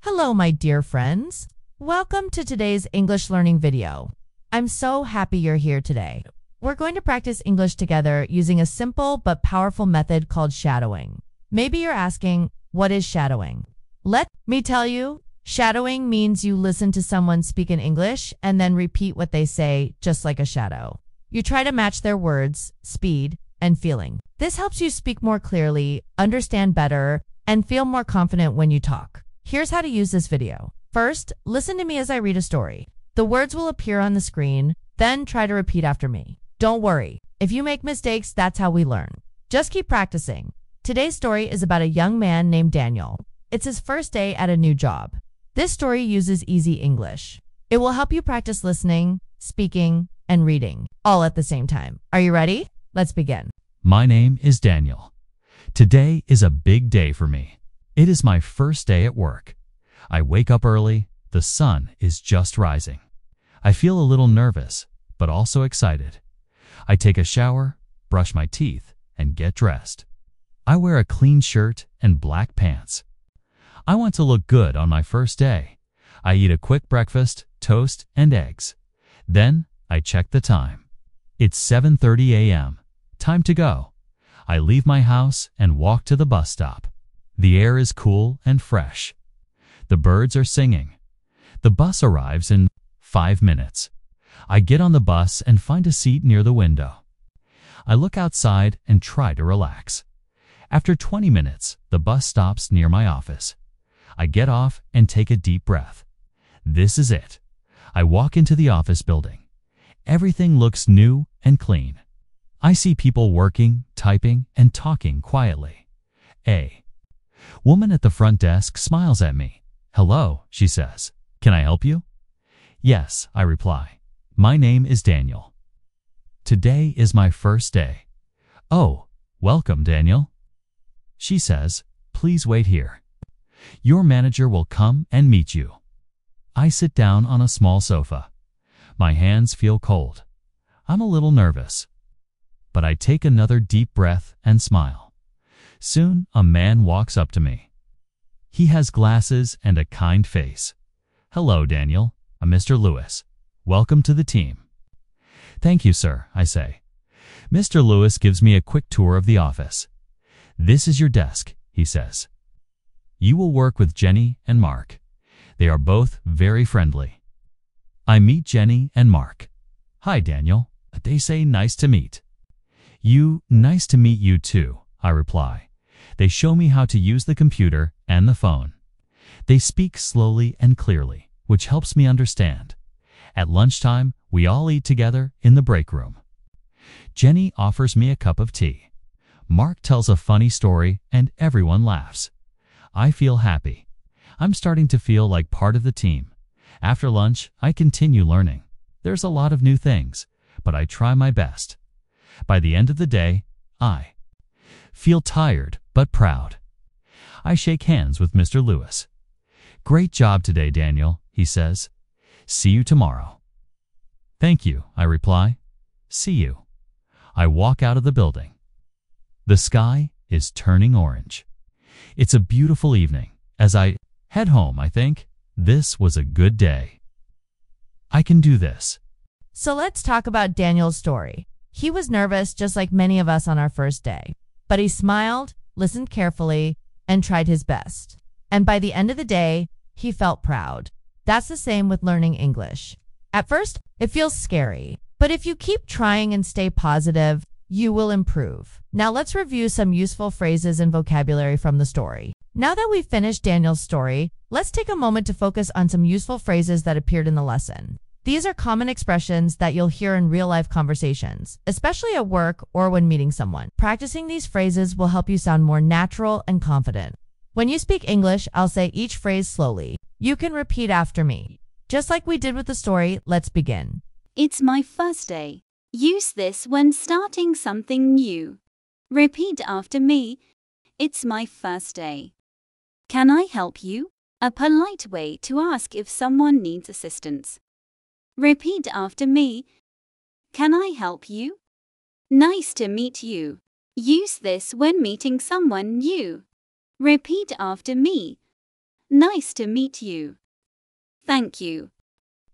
Hello, my dear friends. Welcome to today's English learning video. I'm so happy you're here today. We're going to practice English together using a simple but powerful method called shadowing. Maybe you're asking, what is shadowing? Let me tell you, shadowing means you listen to someone speak in English and then repeat what they say just like a shadow. You try to match their words, speed, and feeling. This helps you speak more clearly, understand better, and feel more confident when you talk. Here's how to use this video. First, listen to me as I read a story. The words will appear on the screen, then try to repeat after me. Don't worry. If you make mistakes, that's how we learn. Just keep practicing. Today's story is about a young man named Daniel. It's his first day at a new job. This story uses easy English. It will help you practice listening, speaking, and reading, all at the same time. Are you ready? Let's begin. My name is Daniel. Today is a big day for me. It is my first day at work. I wake up early. The sun is just rising. I feel a little nervous, but also excited. I take a shower, brush my teeth, and get dressed. I wear a clean shirt and black pants. I want to look good on my first day. I eat a quick breakfast, toast, and eggs. Then I check the time. It's 7:30 a.m. Time to go. I leave my house and walk to the bus stop. The air is cool and fresh. The birds are singing. The bus arrives in 5 minutes. I get on the bus and find a seat near the window. I look outside and try to relax. After 20 minutes, the bus stops near my office. I get off and take a deep breath. This is it. I walk into the office building. Everything looks new and clean. I see people working, typing, and talking quietly. A woman at the front desk smiles at me. "Hello," she says. "Can I help you?" "Yes," I reply. "My name is Daniel. Today is my first day." "Oh, welcome, Daniel." She says, "Please wait here. Your manager will come and meet you." I sit down on a small sofa. My hands feel cold. I'm a little nervous. But I take another deep breath and smile. Soon, a man walks up to me. He has glasses and a kind face. "Hello, Daniel. I'm Mr. Lewis. Welcome to the team." "Thank you, sir," I say. Mr. Lewis gives me a quick tour of the office. "This is your desk," he says. "You will work with Jenny and Mark. They are both very friendly." I meet Jenny and Mark. "Hi, Daniel." They say, "Nice to meet." Nice to meet you too," I reply. They show me how to use the computer and the phone. They speak slowly and clearly, which helps me understand. At lunchtime, we all eat together in the break room. Jenny offers me a cup of tea. Mark tells a funny story and everyone laughs. I feel happy. I'm starting to feel like part of the team. After lunch, I continue learning. There's a lot of new things, but I try my best. By the end of the day, I feel tired but proud. I shake hands with Mr. Lewis. "Great job today, Daniel," he says. "See you tomorrow." "Thank you," I reply. "See you." I walk out of the building. The sky is turning orange. It's a beautiful evening. As I head home, I think, this was a good day. I can do this. So let's talk about Daniel's story. He was nervous just like many of us on our first day, but he smiled, listened carefully, and tried his best. And by the end of the day, he felt proud. That's the same with learning English. At first, it feels scary, but if you keep trying and stay positive, you will improve. Now let's review some useful phrases and vocabulary from the story. Now that we've finished Daniel's story, let's take a moment to focus on some useful phrases that appeared in the lesson. These are common expressions that you'll hear in real-life conversations, especially at work or when meeting someone. Practicing these phrases will help you sound more natural and confident. When you speak English, I'll say each phrase slowly. You can repeat after me. Just like we did with the story, let's begin. It's my first day. Use this when starting something new. Repeat after me. It's my first day. Can I help you? A polite way to ask if someone needs assistance. Repeat after me. Can I help you? Nice to meet you. Use this when meeting someone new. Repeat after me. Nice to meet you. Thank you.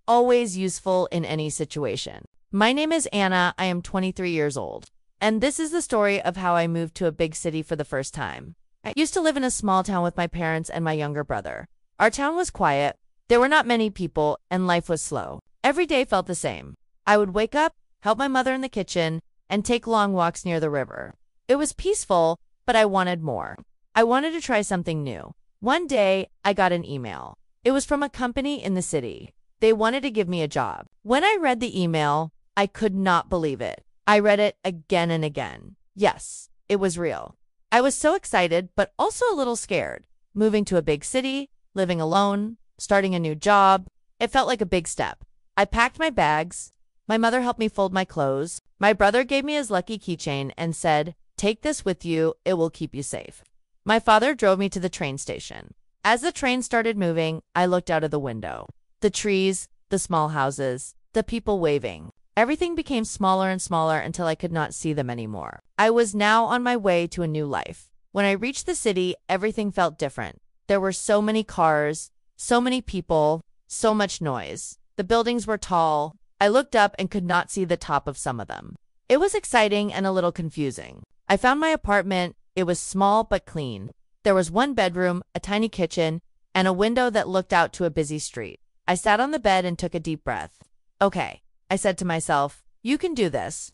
Always useful in any situation. My name is Anna. I am 23 years old. And this is the story of how I moved to a big city for the first time. I used to live in a small town with my parents and my younger brother. Our town was quiet. There were not many people, and life was slow. Every day felt the same. I would wake up, help my mother in the kitchen, and take long walks near the river. It was peaceful, but I wanted more. I wanted to try something new. One day, I got an email. It was from a company in the city. They wanted to give me a job. When I read the email, I could not believe it. I read it again and again. Yes, it was real. I was so excited, but also a little scared. Moving to a big city, living alone, starting a new job. It felt like a big step. I packed my bags. My mother helped me fold my clothes. My brother gave me his lucky keychain and said, "Take this with you. It will keep you safe." My father drove me to the train station. As the train started moving, I looked out of the window. The trees, the small houses, the people waving. Everything became smaller and smaller until I could not see them anymore. I was now on my way to a new life. When I reached the city, everything felt different. There were so many cars, so many people, so much noise. The buildings were tall. I looked up and could not see the top of some of them. It was exciting and a little confusing. I found my apartment. It was small but clean. There was one bedroom, a tiny kitchen, and a window that looked out to a busy street. I sat on the bed and took a deep breath. Okay, I said to myself, you can do this.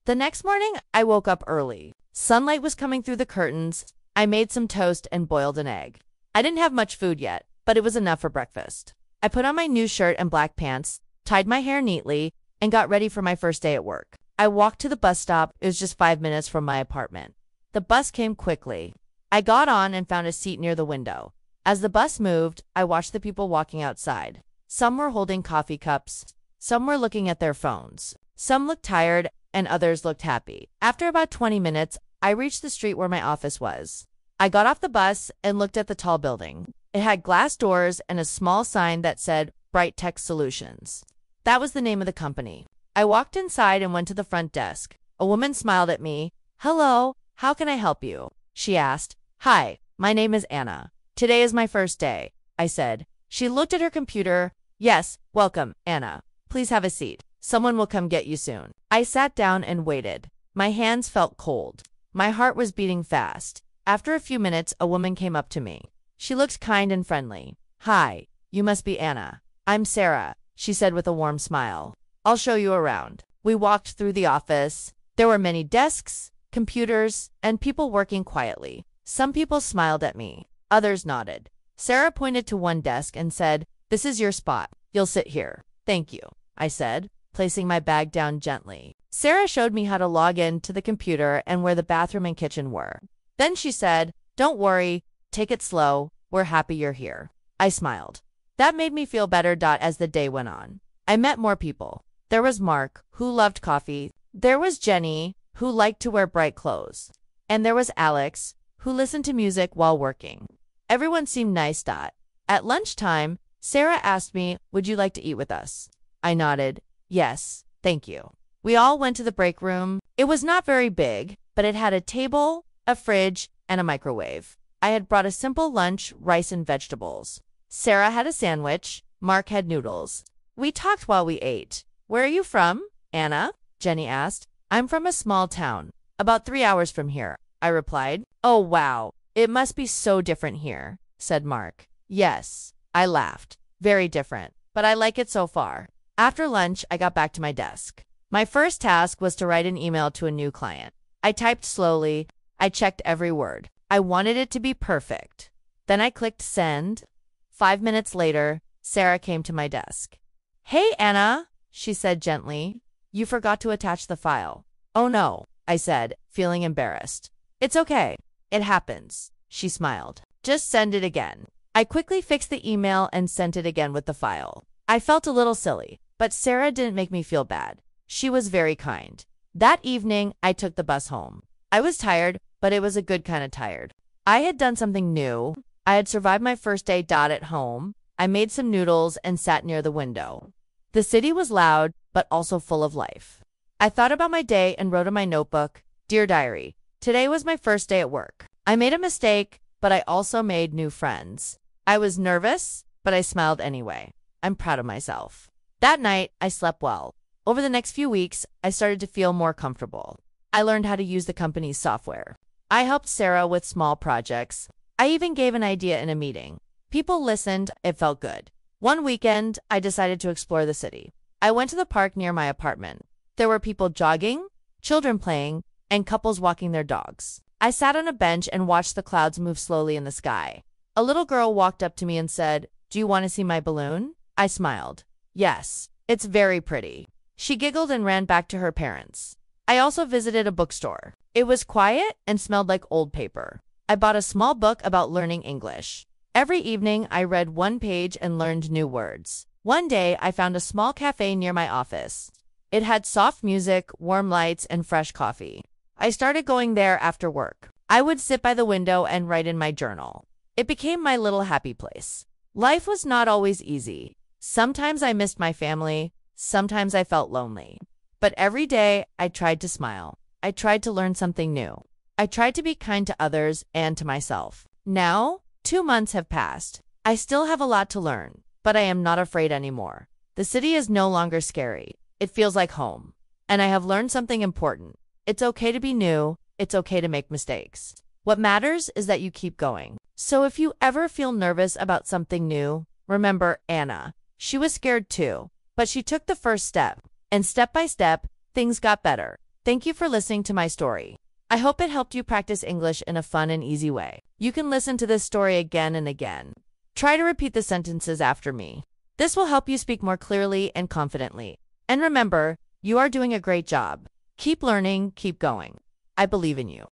The next morning, I woke up early. Sunlight was coming through the curtains. I made some toast and boiled an egg. I didn't have much food yet, but it was enough for breakfast. I put on my new shirt and black pants, tied my hair neatly, and got ready for my first day at work. I walked to the bus stop. It was just 5 minutes from my apartment. The bus came quickly. I got on and found a seat near the window. As the bus moved, I watched the people walking outside. Some were holding coffee cups. Some were looking at their phones. Some looked tired, and others looked happy. After about 20 minutes, I reached the street where my office was. I got off the bus and looked at the tall building. It had glass doors and a small sign that said Bright Tech Solutions. That was the name of the company. I walked inside and went to the front desk. A woman smiled at me. "Hello, how can I help you?" she asked. "Hi, my name is Anna. Today is my first day," I said. She looked at her computer. "Yes, welcome, Anna. Please have a seat. Someone will come get you soon." I sat down and waited. My hands felt cold. My heart was beating fast. After a few minutes, a woman came up to me. She looked kind and friendly. "Hi, you must be Anna. I'm Sarah," she said with a warm smile. "I'll show you around." We walked through the office. There were many desks, computers, and people working quietly. Some people smiled at me. Others nodded. Sarah pointed to one desk and said, "This is your spot. You'll sit here." "Thank you," I said, placing my bag down gently. Sarah showed me how to log in to the computer and where the bathroom and kitchen were. Then she said, "Don't worry, take it slow. We're happy you're here." I smiled. That made me feel better. As the day went on, I met more people. There was Mark, who loved coffee. There was Jenny, who liked to wear bright clothes. And there was Alex, who listened to music while working. Everyone seemed nice. At lunchtime, Sarah asked me, "Would you like to eat with us?" I nodded. "Yes, thank you." We all went to the break room. It was not very big, but it had a table, a fridge, and a microwave. I had brought a simple lunch, rice and vegetables. Sarah had a sandwich. Mark had noodles. We talked while we ate. "Where are you from, Anna?" Jenny asked. "I'm from a small town, about 3 hours from here," I replied. "Oh, wow. It must be so different here," said Mark. "Yes," I laughed. "Very different, but I like it so far." After lunch, I got back to my desk. My first task was to write an email to a new client. I typed slowly. I checked every word. I wanted it to be perfect. Then I clicked send. 5 minutes later, Sarah came to my desk. "Hey, Anna," she said gently. "You forgot to attach the file." "Oh no," I said, feeling embarrassed. "It's okay. It happens," she smiled. "Just send it again." I quickly fixed the email and sent it again with the file. I felt a little silly, but Sarah didn't make me feel bad. She was very kind. That evening, I took the bus home. I was tired, but it was a good kind of tired. I had done something new. I had survived my first day. At home, I made some noodles and sat near the window. The city was loud, but also full of life. I thought about my day and wrote in my notebook, "Dear Diary, today was my first day at work. I made a mistake, but I also made new friends. I was nervous, but I smiled anyway. I'm proud of myself. That night, I slept well. Over the next few weeks, I started to feel more comfortable. I learned how to use the company's software. I helped Sarah with small projects. I even gave an idea in a meeting. People listened. It felt good. One weekend, I decided to explore the city. I went to the park near my apartment. There were people jogging, children playing, and couples walking their dogs. I sat on a bench and watched the clouds move slowly in the sky. A little girl walked up to me and said, "Do you want to see my balloon?" I smiled. "Yes, it's very pretty." She giggled and ran back to her parents. I also visited a bookstore. It was quiet and smelled like old paper. I bought a small book about learning English. Every evening, I read one page and learned new words. One day, I found a small cafe near my office. It had soft music, warm lights, and fresh coffee. I started going there after work. I would sit by the window and write in my journal. It became my little happy place. Life was not always easy. Sometimes I missed my family. Sometimes I felt lonely. But every day, I tried to smile. I tried to learn something new. I tried to be kind to others and to myself. Now, 2 months have passed. I still have a lot to learn, but I am not afraid anymore. The city is no longer scary. It feels like home. And I have learned something important. It's okay to be new. It's okay to make mistakes. What matters is that you keep going. So if you ever feel nervous about something new, remember Anna. She was scared too, but she took the first step. And step by step, things got better. Thank you for listening to my story. I hope it helped you practice English in a fun and easy way. You can listen to this story again and again. Try to repeat the sentences after me. This will help you speak more clearly and confidently. And remember, you are doing a great job. Keep learning, keep going. I believe in you.